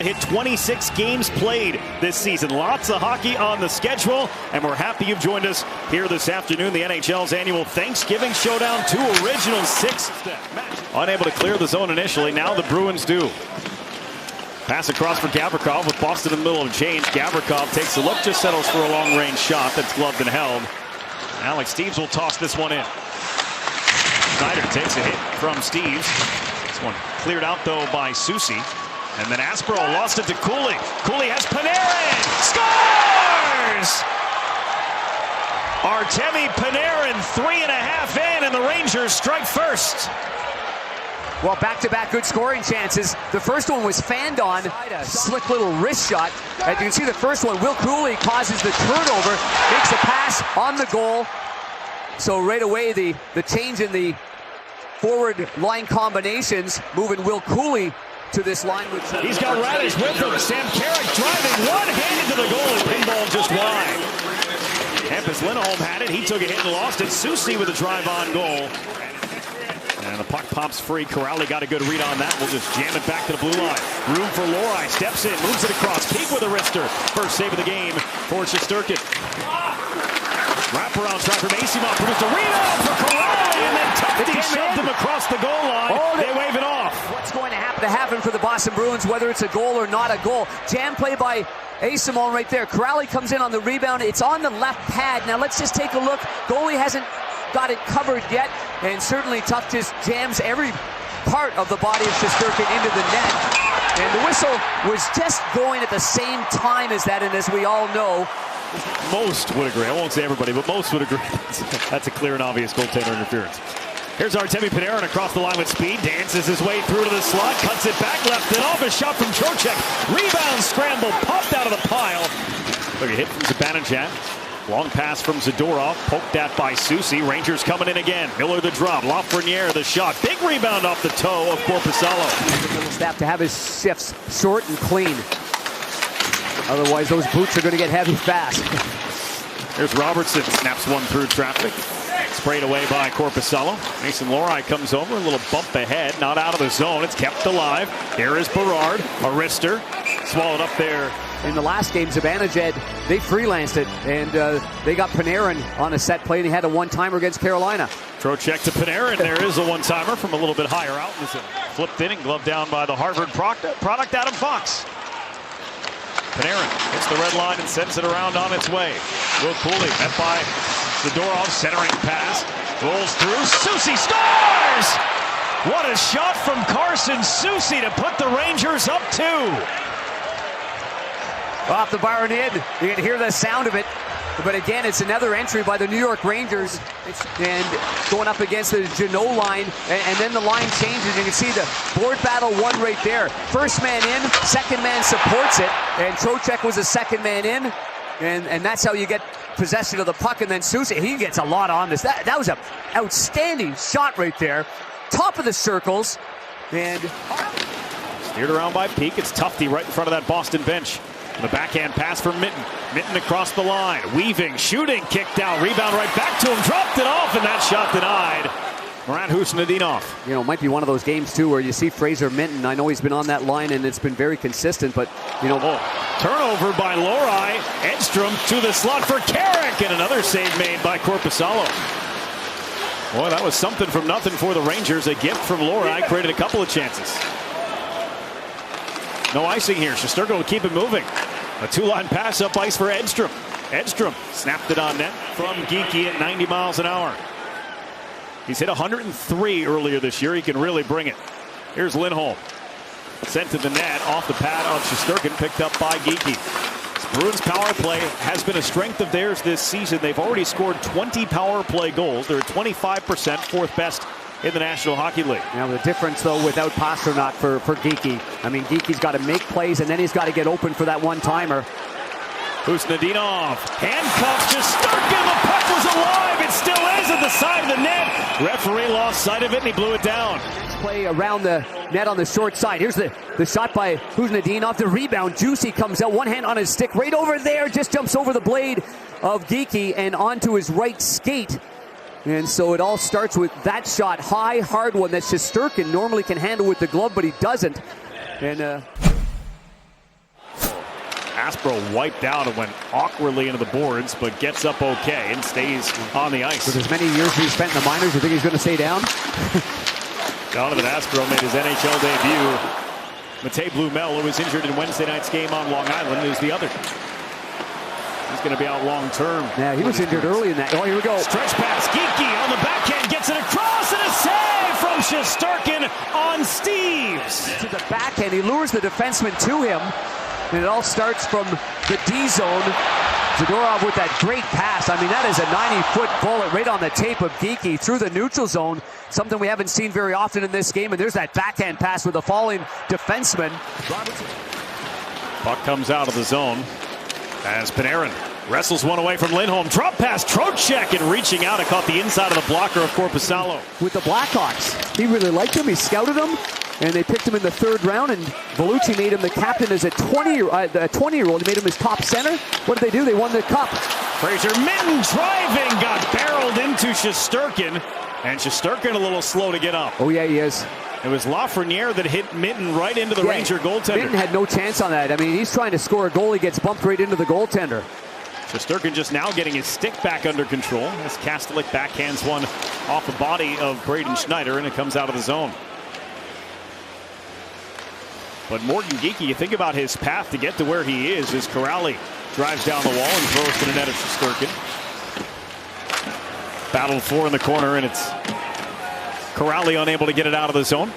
Hit 26 games played this season. Lots of hockey on the schedule, and we're happy you've joined us here this afternoon. The NHL's annual Thanksgiving Showdown, 2 original 6. Unable to clear the zone initially, now the Bruins do. Pass across for Gavrikov with Boston in the middle of a change. Gavrikov takes a look, just settles for a long-range shot that's gloved and held. Alex Steeves will toss this one in. Snyder takes a hit from Steeves. This one cleared out, though, by Soucy. And then Aspero lost it to Cooley. Cooley has Panarin. Scores! Artemi Panarin, 3.5 in, and the Rangers strike first. Well, back-to-back good scoring chances. The first one was fanned on. A slick little wrist shot. As you can see, the first one, Will Cooley causes the turnover, makes the pass on the goal. So right away, the change in the forward line combinations, moving Will Cooley to this line. He's got Radish with him. Sam Carrick driving one-handed to the goal, and pinball just wide. Hampus Lindholm had it. He took a hit and lost it. Soucy with a drive-on goal. And the puck pops free. Corrali got a good read on that. We'll just jam it back to the blue line. Room for Lohrei. Steps in, moves it across. Peak with a wrister. First save of the game for Shesterkin. Wraparound try from Asimov. Produced a rebound for Corrali, and then Tufte shoved him across the goal line. They wave it off. What's going to happen for the Boston Bruins, whether it's a goal or not a goal? Jam play by Asimov right there. Corrali comes in on the rebound. It's on the left pad. Now let's just take a look. Goalie hasn't got it covered yet, and certainly Tufte just jams every part of the body of Shesterkin into the net. And the whistle was just going at the same time as that, and as we all know, most would agree. I won't say everybody, but most would agree. That's a clear and obvious goaltender interference. Here's Artemi Panarin across the line with speed. Dances his way through to the slot. Cuts it back, left it off. A shot from Trocheck. Rebound scramble. Popped out of the pile. Look, a hit from Zibanejad. Long pass from Zadorov. Poked at by Soucy. Rangers coming in again. Miller the drop. Lafreniere the shot. Big rebound off the toe of Korpisalo. Staff to have his shifts short and clean. Otherwise, those boots are going to get heavy fast. There's Robertson. Snaps one through traffic. Sprayed away by Korpisalo. Mason Lohrei comes over. A little bump ahead. Not out of the zone. It's kept alive. Here is Berard. A wrister. Swallowed up there. In the last game, Zibanejad, they freelanced it, and they got Panarin on a set play, and he had a one-timer against Carolina. Trocheck to Panarin. There is a one-timer from a little bit higher out in the zone. Flipped in and gloved down by the Harvard product, Adam Fox. Panarin hits the red line and sends it around on its way. Will Cooley met by Zadorov, centering pass. Rolls through. Soucy scores! What a shot from Carson Soucy to put the Rangers up 2. Off the Byron in. You can hear the sound of it. But again, it's another entry by the New York Rangers. And going up against the Jeannot line. And then the line changes. You can see the board battle one right there. First man in, second man supports it. And Trocheck was the second man in. And that's how you get possession of the puck. And then Soucy, he gets a lot on this. That was an outstanding shot right there. Top of the circles. And steered around by Peak. It's Tufte right in front of that Boston bench. The backhand pass from Mitten. Mitten across the line. Weaving, shooting, kicked out. Rebound right back to him. Dropped it off, and that shot denied. Marat Husnudinov. You know, it might be one of those games, too, where you see Fraser Minten. I know he's been on that line, and it's been very consistent, but, you know. Turnover by Lohrei. Edstrom to the slot for Carrick, and another save made by Korpisalo. Boy, that was something from nothing for the Rangers. A gift from Lohrei created a couple of chances. No icing here. Shesterkin will keep it moving. A two-line pass up ice for Edstrom. Edstrom snapped it on net from Geekie at 90 miles an hour. He's hit 103 earlier this year. He can really bring it. Here's Lindholm. Sent to the net off the pad of Shesterkin, picked up by Geekie. Bruins power play has been a strength of theirs this season. They've already scored 20 power play goals. They're at 25%, fourth best in the National Hockey League. Now the difference, though, without Pastrnak for Geekie. I mean, Geekie's got to make plays, and then he's got to get open for that one-timer. Husnudinov handcuffs Shesterkin. The puck was alive. It still is at the side of the net. Referee lost sight of it, and he blew it down. Next play around the net on the short side. Here's the shot by Husnudinov. The rebound. Juicy comes out, one hand on his stick. Right over there, just jumps over the blade of Geekie and onto his right skate. And so it all starts with that shot, high, hard one that Shesterkin normally can handle with the glove, but he doesn't. And Aspro wiped out and went awkwardly into the boards, but gets up okay and stays on the ice. With as many years he spent in the minors, you think he's going to stay down? Donovan Aspro made his NHL debut. Matej Blumel, who was injured in Wednesday night's game on Long Island, is the other. He's going to be out long term. Yeah, he was injured early in that. Oh, here we go. Stretch pass. Geekie on the backhand gets it across, and a save from Shesterkin on Steeves. To the backhand, he lures the defenseman to him, and it all starts from the D zone. Zadorov with that great pass. I mean, that is a 90-foot bullet right on the tape of Geekie through the neutral zone. Something we haven't seen very often in this game. And there's that backhand pass with the falling defenseman. Puck comes out of the zone as Panarin wrestles one away from Lindholm. Drop pass, Trocheck, and reaching out, it caught the inside of the blocker of Korpisalo. With the Blackhawks, he really liked him. He scouted him, and they picked him in the third round. And Vellucci made him the captain as a 20-year-old. He made him his top center. What did they do? They won the cup. Fraser Minten driving, got barreled into Shesterkin, and Shesterkin a little slow to get up. Oh yeah, he is. It was Lafreniere that hit Minten right into the Ranger goaltender. Minten had no chance on that. I mean, he's trying to score a goal. He gets bumped right into the goaltender. Shesterkin just now getting his stick back under control as Kastelik backhands one off the body of Braden Schneider, and it comes out of the zone. But Morgan Geekie, you think about his path to get to where he is as Corrali drives down the wall and throws to the net of Shesterkin. Battled for in the corner, and it's Corrali unable to get it out of the zone.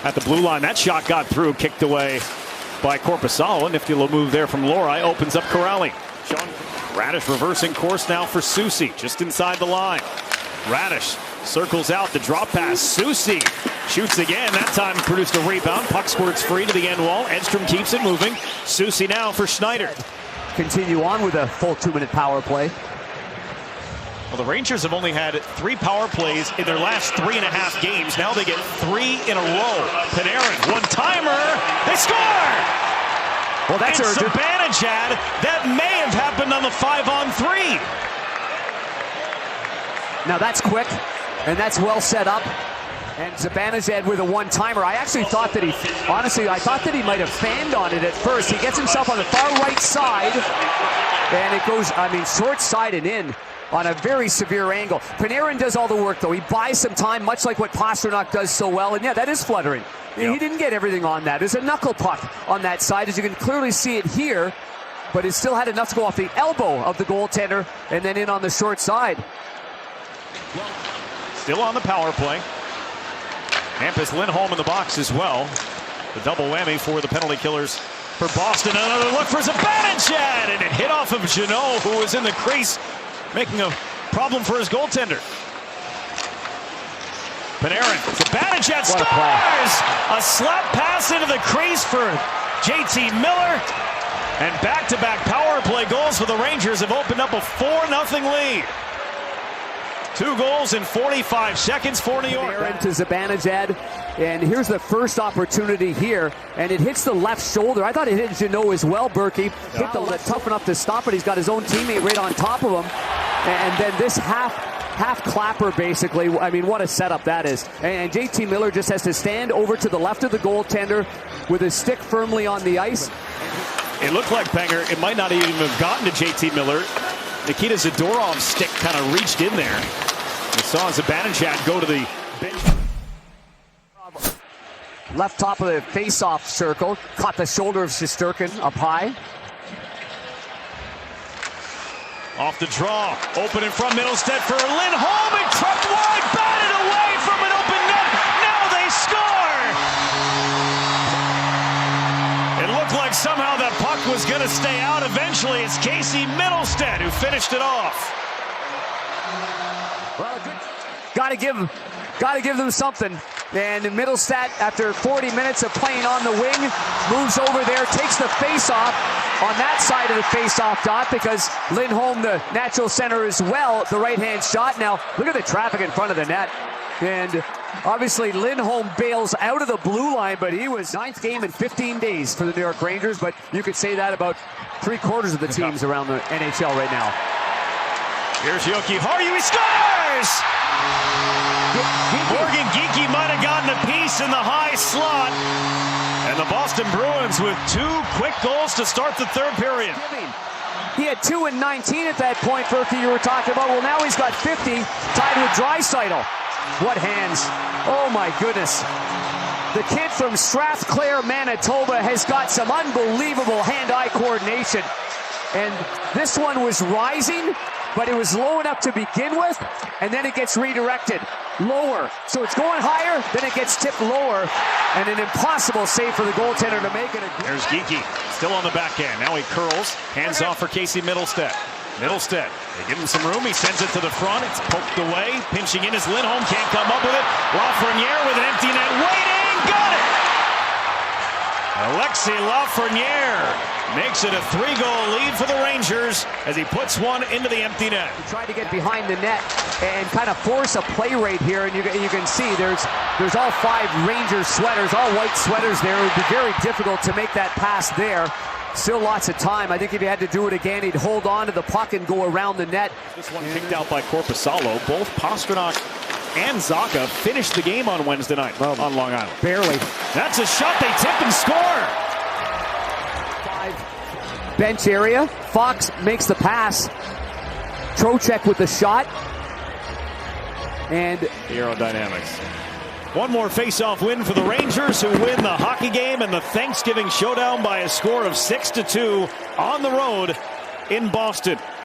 At the blue line, that shot got through, kicked away by Korpisalo. Nifty little move there from Lohrei, opens up Corrali. Radish reversing course now for Soucy, just inside the line. Radish circles out the drop pass. Soucy shoots again. That time produced a rebound. Puck squirts free to the end wall. Edstrom keeps it moving. Soucy now for Schneider. Continue on with a full 2-minute power play. Well, the Rangers have only had 3 power plays in their last 3.5 games. Now they get 3 in a row. Panarin, one-timer. They score! Well, that's urgent. Zibanejad, that may have happened on the 5-on-3. Now that's quick, and that's well set up. And Zibanejad with a one-timer. I actually thought that I thought that he might have fanned on it at first. He gets himself on the far right side, and it goes, short side and in on a very severe angle. Panarin does all the work, though. He buys some time, much like what Pastrnak does so well. And yeah, that is fluttering. Yep. He didn't get everything on that. There's a knuckle puck on that side, as you can clearly see it here. But it still had enough to go off the elbow of the goaltender and then in on the short side. Still on the power play. Hampus Lindholm in the box as well. The double whammy for the penalty killers for Boston. Another look for Zibanejad, and it hit off of Jeannot, who was in the crease, making a problem for his goaltender. Panarin, Zibanejad scores! A slap pass into the crease for JT Miller. And back-to-back power play goals for the Rangers have opened up a 4-0 lead. 2 goals in 45 seconds for New York. Panarin to Zibanejad, and here's the first opportunity here, and it hits the left shoulder. I thought it hit Jeannot as well, Berkey. Hit the left, tough enough to stop it. He's got his own teammate right on top of him. And then this half clapper, basically. I mean, what a setup that is. And JT Miller just has to stand over to the left of the goaltender with his stick firmly on the ice. It looked like, Banger, it might not even have gotten to JT Miller. Nikita Zadorov's stick kind of reached in there. We saw Zibanejad go to the bench. Left top of the face-off circle. Caught the shoulder of Shesterkin up high. Off the draw. Open in front, Middlestead for Lindholm, and trucked wide, batted away from an open net. Now they score! It looked like somehow that puck was going to stay out. Eventually, it's Casey Middlestead who finished it off. Well, gotta give them something. And Middlestead, after 40 minutes of playing on the wing, moves over there, takes the face-off on that side of the face-off dot, because Lindholm, the natural center as well, the right-hand shot. Now, look at the traffic in front of the net. And obviously Lindholm bails out of the blue line, but he was 9th game in 15 days for the New York Rangers. But you could say that about 3/4 of the teams around the NHL right now. Here's Yoki Hardy, he scores! Morgan Geekie might have gotten a piece in the high slot. And the Boston Bruins with 2 quick goals to start the third period. He had 2 in 19 at that point, Ferky, you were talking about. Well, now he's got 50, tied with Draisaitl. What hands. Oh, my goodness. The kid from Strathclair, Manitoba, has got some unbelievable hand-eye coordination. And this one was rising, but it was low enough to begin with, and then it gets redirected lower. So it's going higher, then it gets tipped lower, and an impossible save for the goaltender to make it. There's Geekie, still on the backhand. Now he curls, hands off for Casey Middlestead. Middlestead, they give him some room, he sends it to the front, it's poked away, pinching in as Lindholm can't come up with it. Lafreniere with an empty net, waiting, got it! Alexis Lafreniere makes it a 3-goal lead for the Rangers as he puts one into the empty net. He tried to get behind the net and kind of force a play rate here, and you can see there's all 5 Rangers sweaters, all white sweaters there. It would be very difficult to make that pass there. Still lots of time. I think if he had to do it again, he'd hold on to the puck and go around the net. This one kicked out by Korpisalo. Both Pastrnak and Zacha finished the game on Wednesday night on Long Island. Barely. That's a shot they tip and score. 5 bench area. Fox makes the pass. Trocheck with the shot. And the aerodynamics. One more face-off win for the Rangers, who win the hockey game and the Thanksgiving showdown by a score of 6-2 on the road in Boston.